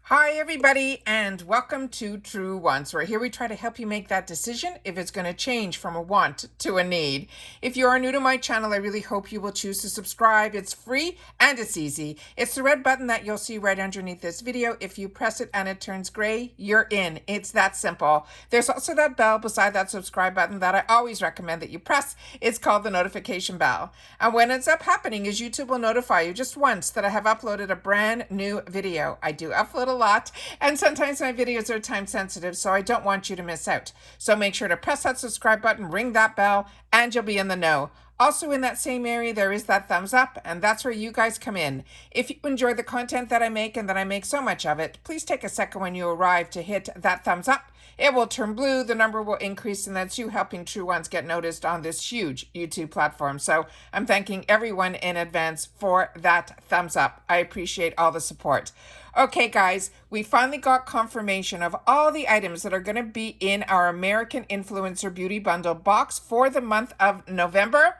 Hi everybody and welcome to Truewants, where here we try to help you make that decision if it's going to change from a want to a need. If you are new to my channel, I really hope you will choose to subscribe. It's free and it's easy. It's the red button that you'll see right underneath this video. If you press it and it turns gray, you're in. It's that simple. There's also that bell beside that subscribe button that I always recommend that you press. It's called the notification bell. And what ends up happening is YouTube will notify you just once that I have uploaded a brand new video. I do upload a lot, and sometimes my videos are time sensitive, so I don't want you to miss out. So make sure to press that subscribe button, ring that bell, and you'll be in the know. Also in that same area, there is that thumbs up, and that's where you guys come in. If you enjoy the content that I make, and that I make so much of it, please take a second when you arrive to hit that thumbs up. It will turn blue, the number will increase, and that's you helping Truewants get noticed on this huge YouTube platform. So I'm thanking everyone in advance for that thumbs up. I appreciate all the support. Okay, guys, we finally got confirmation of all the items that are going to be in our American Influencer Beauty Bundle box for the month of November,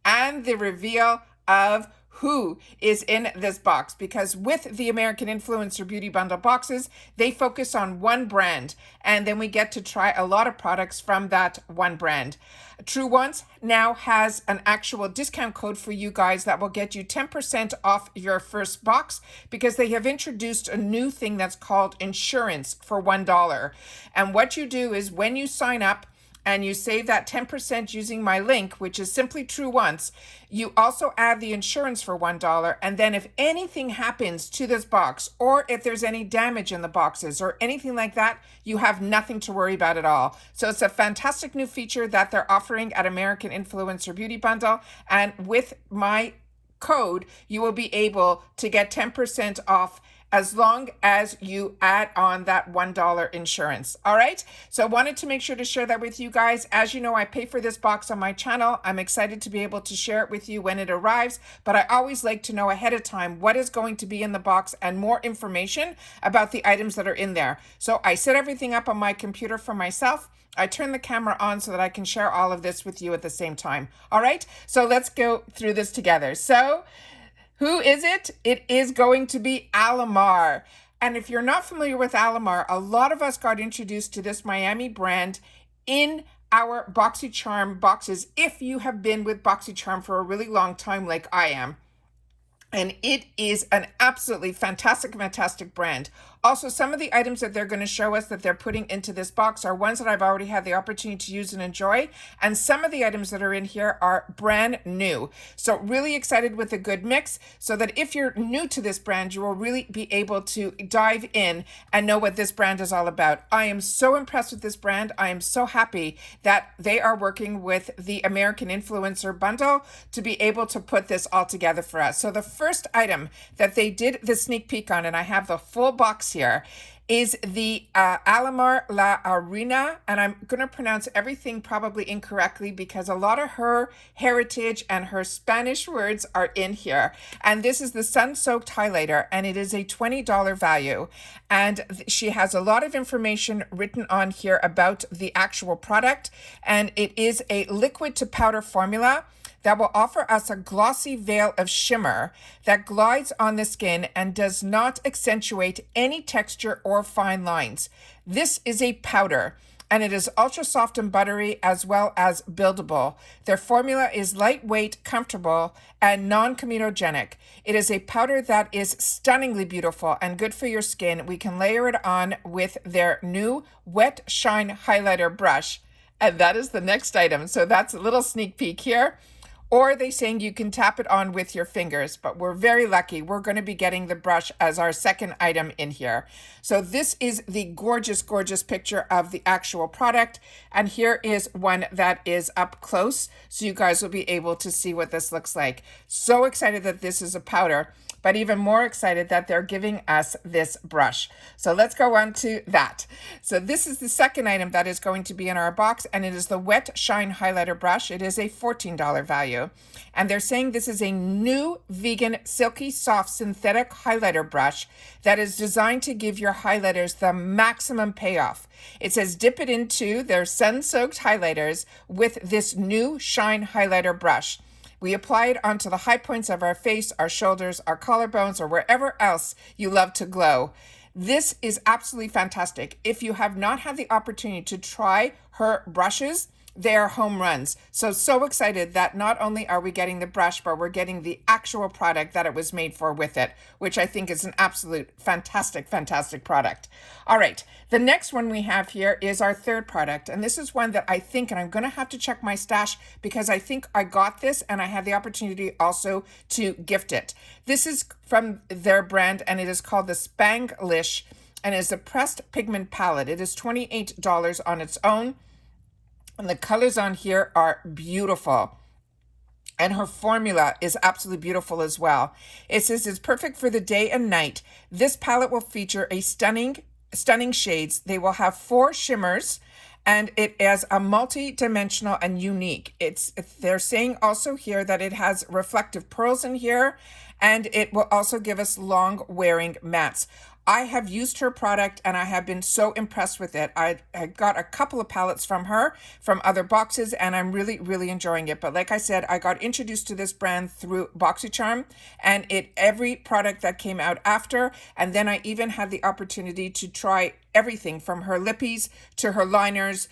and the reveal of who is in this box, because with the American Influencer Beauty Bundle boxes, they focus on one brand, and then we get to try a lot of products from that one brand. Truewants now has an actual discount code for you guys that will get you 10% off your first box, because they have introduced a new thing that's called insurance for $1. And what you do is when you sign up, and you save that 10% using my link, which is simply Truewants, you also add the insurance for $1. And then if anything happens to this box, or if there's any damage in the boxes or anything like that, you have nothing to worry about at all. So it's a fantastic new feature that they're offering at American Influencer Beauty Bundle. And with my code, you will be able to get 10% off as long as you add on that $1 insurance. All right. So I wanted to make sure to share that with you guys. As you know, I pay for this box on my channel. I'm excited to be able to share it with you when it arrives, but I always like to know ahead of time what is going to be in the box and more information about the items that are in there. So I set everything up on my computer for myself. I turn the camera on so that I can share all of this with you at the same time. All right. So let's go through this together. So who is it? It is going to be Alamar. And if you're not familiar with Alamar, a lot of us got introduced to this Miami brand in our BoxyCharm boxes, if you have been with BoxyCharm for a really long time like I am. And it is an absolutely fantastic brand. Also, some of the items that they're going to show us that they're putting into this box are ones that I've already had the opportunity to use and enjoy. And some of the items that are in here are brand new. So really excited with a good mix, so that if you're new to this brand, you will really be able to dive in and know what this brand is all about. I am so impressed with this brand. I am so happy that they are working with the American Influencer Bundle to be able to put this all together for us. So the first item that they did the sneak peek on, and I have the full box here, is the Alamar La Arena, and I'm going to pronounce everything probably incorrectly because a lot of her heritage and her Spanish words are in here. And this is the sun-soaked highlighter, and it is a $20 value. And she has a lot of information written on here about the actual product, and it is a liquid to powder formula that will offer us a glossy veil of shimmer that glides on the skin and does not accentuate any texture or fine lines. This is a powder, and it is ultra soft and buttery as well as buildable. Their formula is lightweight, comfortable, and non-comedogenic. It is a powder that is stunningly beautiful and good for your skin. We can layer it on with their new Wet Shine Highlighter brush, and that is the next item. So that's a little sneak peek here. Or they saying you can tap it on with your fingers, but we're very lucky. We're going to be getting the brush as our second item in here. So this is the gorgeous picture of the actual product. And here is one that is up close, so you guys will be able to see what this looks like. So excited that this is a powder, but even more excited that they're giving us this brush. So let's go on to that. So this is the second item that is going to be in our box, and it is the Wet Shine Highlighter brush. It is a $14 value. And they're saying this is a new vegan, silky, soft, synthetic highlighter brush that is designed to give your highlighters the maximum payoff. It says dip it into their sun-soaked highlighters with this new Shine Highlighter brush. We apply it onto the high points of our face, our shoulders, our collarbones, or wherever else you love to glow. This is absolutely fantastic. If you have not had the opportunity to try her brushes, they are home runs. So excited that not only are we getting the brush, but we're getting the actual product that it was made for with it, which I think is an absolute fantastic, fantastic product. All right, the next one we have here is our third product. And this is one that I think, and I'm going to have to check my stash because I think I got this and I had the opportunity also to gift it. This is from their brand and it is called the Spanglish and is a pressed pigment palette. It is $28 on its own. And the colors on here are beautiful. And her formula is absolutely beautiful as well. It says it's perfect for the day and night. This palette will feature a stunning shades. They will have 4 shimmers and it is a multi-dimensional and unique. They're saying also here that it has reflective pearls in here and it will also give us long wearing mattes. I have used her product and I have been so impressed with it. I got a couple of palettes from her from other boxes and I'm really, really enjoying it. But like I said, I got introduced to this brand through BoxyCharm and every product that came out after. And then I even had the opportunity to try everything from her lippies to her liners.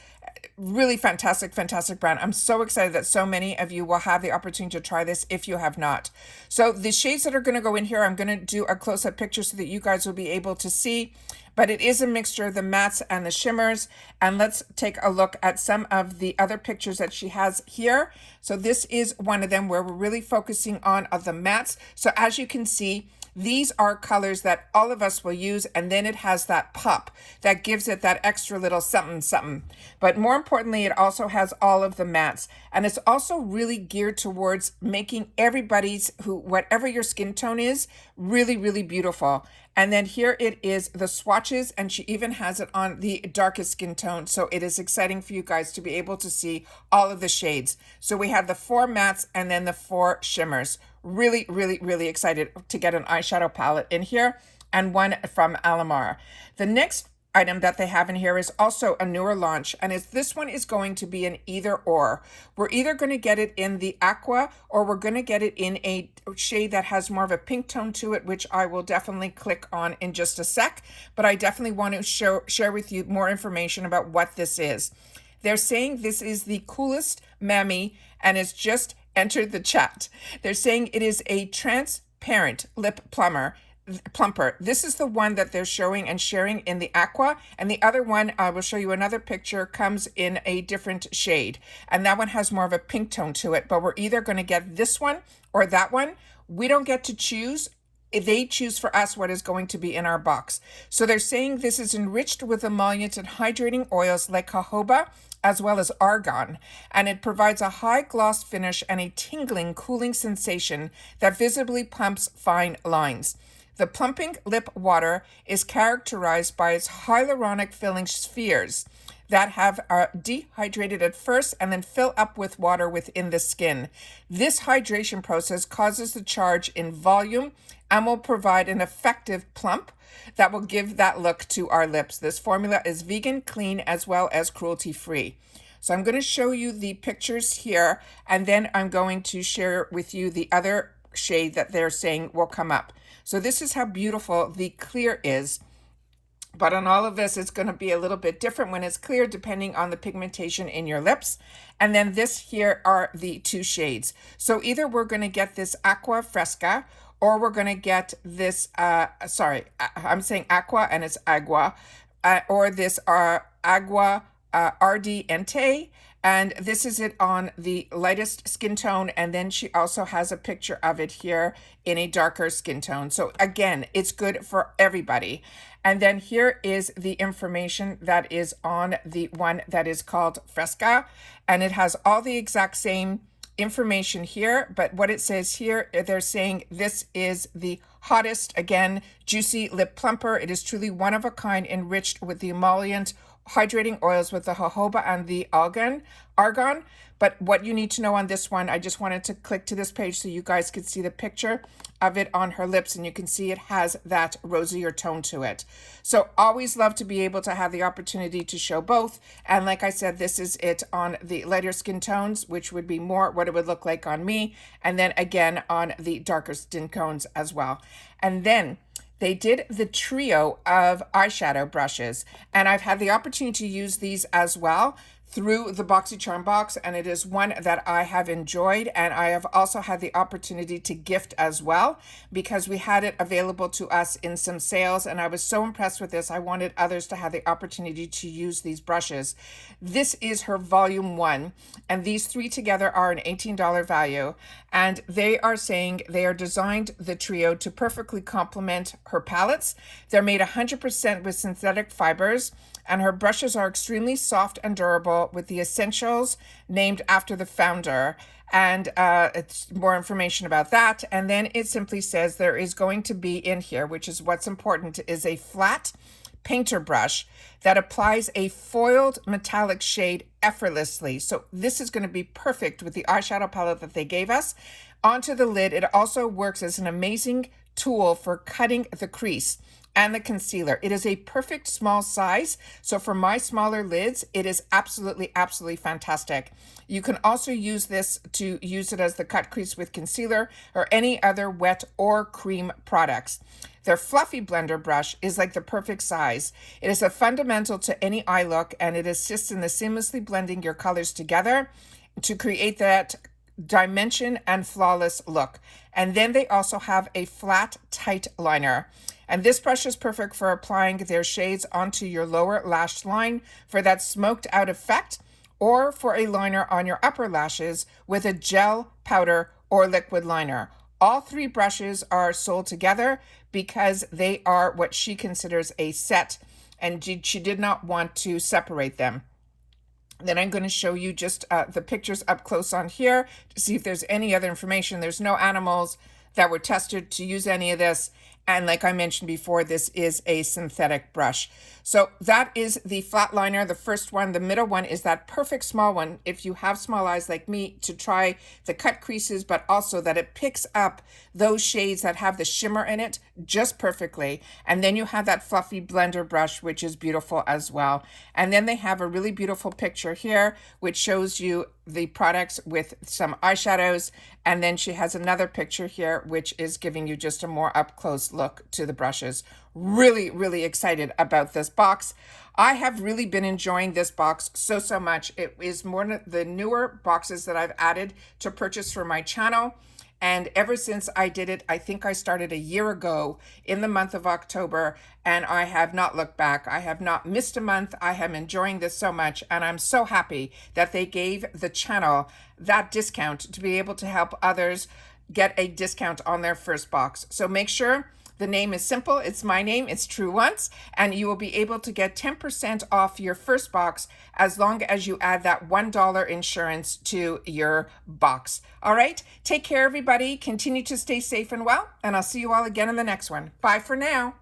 Really fantastic, fantastic brand. I'm so excited that so many of you will have the opportunity to try this if you have not. So the shades that are going to go in here, I'm going to do a close-up picture so that you guys will be able to see. But it is a mixture of the mattes and the shimmers. And let's take a look at some of the other pictures that she has here. So this is one of them where we're really focusing on the mattes. So as you can see, these are colors that all of us will use, and then it has that pop that gives it that extra little something, something. But more importantly, it also has all of the mattes, and it's also really geared towards making everybody's, whatever your skin tone is, really, really beautiful. And then here it is, the swatches, and she even has it on the darkest skin tone. So it is exciting for you guys to be able to see all of the shades. So we have the 4 mattes and then the 4 shimmers. Really, really, really excited to get an eyeshadow palette in here and one from Alamar. The next item that they have in here is also a newer launch, and this one is going to be an either or. We're either going to get it in the aqua or we're going to get it in a shade that has more of a pink tone to it, which I will definitely click on in just a sec, but I definitely want to share with you more information about what this is. They're saying this is the coolest Mammy and it's just entered the chat. They're saying it is a transparent lip plumper. This is the one that they're showing and sharing in the aqua, and the other one, I will show you another picture, comes in a different shade, and that one has more of a pink tone to it. But we're either going to get this one or that one. We don't get to choose. They choose for us what is going to be in our box. So they're saying this is enriched with emollients and hydrating oils like jojoba as well as argan, and it provides a high gloss finish and a tingling, cooling sensation that visibly plumps fine lines. The plumping lip water is characterized by its hyaluronic filling spheres that have dehydrated at first and then fill up with water within the skin. This hydration process causes the charge in volume and will provide an effective plump that will give that look to our lips. This formula is vegan, clean, as well as cruelty-free. So I'm going to show you the pictures here, and then I'm going to share with you the other shade that they're saying will come up. So this is how beautiful the clear is. But on all of this, it's going to be a little bit different when it's clear, depending on the pigmentation in your lips. And then this here are the 2 shades. So either we're going to get this Aqua Fresca, or we're going to get this, I'm saying Aqua and it's Agua, or this Agua Ardiente. And this is it on the lightest skin tone. And then she also has a picture of it here in a darker skin tone. So again, it's good for everybody. And then here is the information that is on the one that is called Fresca. And it has all the exact same information here. But what it says here, they're saying this is the hottest, again, juicy lip plumper. It is truly one of a kind, enriched with the emollient hydrating oils with the jojoba and the argan. But what you need to know on this one, I just wanted to click to this page so you guys could see the picture of it on her lips, and you can see it has that rosier tone to it. So always love to be able to have the opportunity to show both. And like I said, this is it on the lighter skin tones, which would be more what it would look like on me. And then again on the darker skin tones as well. And then they did the trio of eyeshadow brushes, and I've had the opportunity to use these as well through the BoxyCharm box, and it is one that I have enjoyed, and I have also had the opportunity to gift as well because we had it available to us in some sales, and I was so impressed with this. I wanted others to have the opportunity to use these brushes. This is her volume 1, and these 3 together are an $18 value, and they are saying they are designed, the trio, to perfectly complement her palettes. They're made 100% with synthetic fibers, and her brushes are extremely soft and durable with the essentials named after the founder. And it's more information about that. And then it simply says there is going to be in here, which is what's important, is a flat painter brush that applies a foiled metallic shade effortlessly. So this is going to be perfect with the eyeshadow palette that they gave us. Onto the lid, it also works as an amazing tool for cutting the crease and the concealer. It is a perfect small size. So for my smaller lids, it is absolutely, absolutely fantastic. You can also use this to use it as the cut crease with concealer or any other wet or cream products. Their fluffy blender brush is like the perfect size. It is a fundamental to any eye look, and it assists in the seamlessly blending your colors together to create that dimension and flawless look. And then they also have a flat, tight liner. And this brush is perfect for applying their shades onto your lower lash line for that smoked out effect, or for a liner on your upper lashes with a gel, powder, or liquid liner. All 3 brushes are sold together because they are what she considers a set, and she did not want to separate them. Then I'm going to show you just the pictures up close on here to see if there's any other information. There's no animals that were tested to use any of this. And like I mentioned before, this is a synthetic brush. So that is the flat liner, the first one. The middle one is that perfect small one, if you have small eyes like me, to try the cut creases, but also that it picks up those shades that have the shimmer in it just perfectly. And then you have that fluffy blender brush, which is beautiful as well. And then they have a really beautiful picture here, which shows you the products with some eyeshadows. And then she has another picture here, which is giving you just a more up close look to the brushes. Really, really excited about this box. I have really been enjoying this box so much. It is one of the newer boxes that I've added to purchase for my channel. And ever since I did it, I think I started a year ago in the month of October, and I have not looked back. I have not missed a month. I am enjoying this so much, and I'm so happy that they gave the channel that discount to be able to help others get a discount on their first box. So make sure the name is simple. It's my name. It's Truewants, and you will be able to get 10% off your first box as long as you add that $1 insurance to your box. All right. Take care, everybody. Continue to stay safe and well, and I'll see you all again in the next one. Bye for now.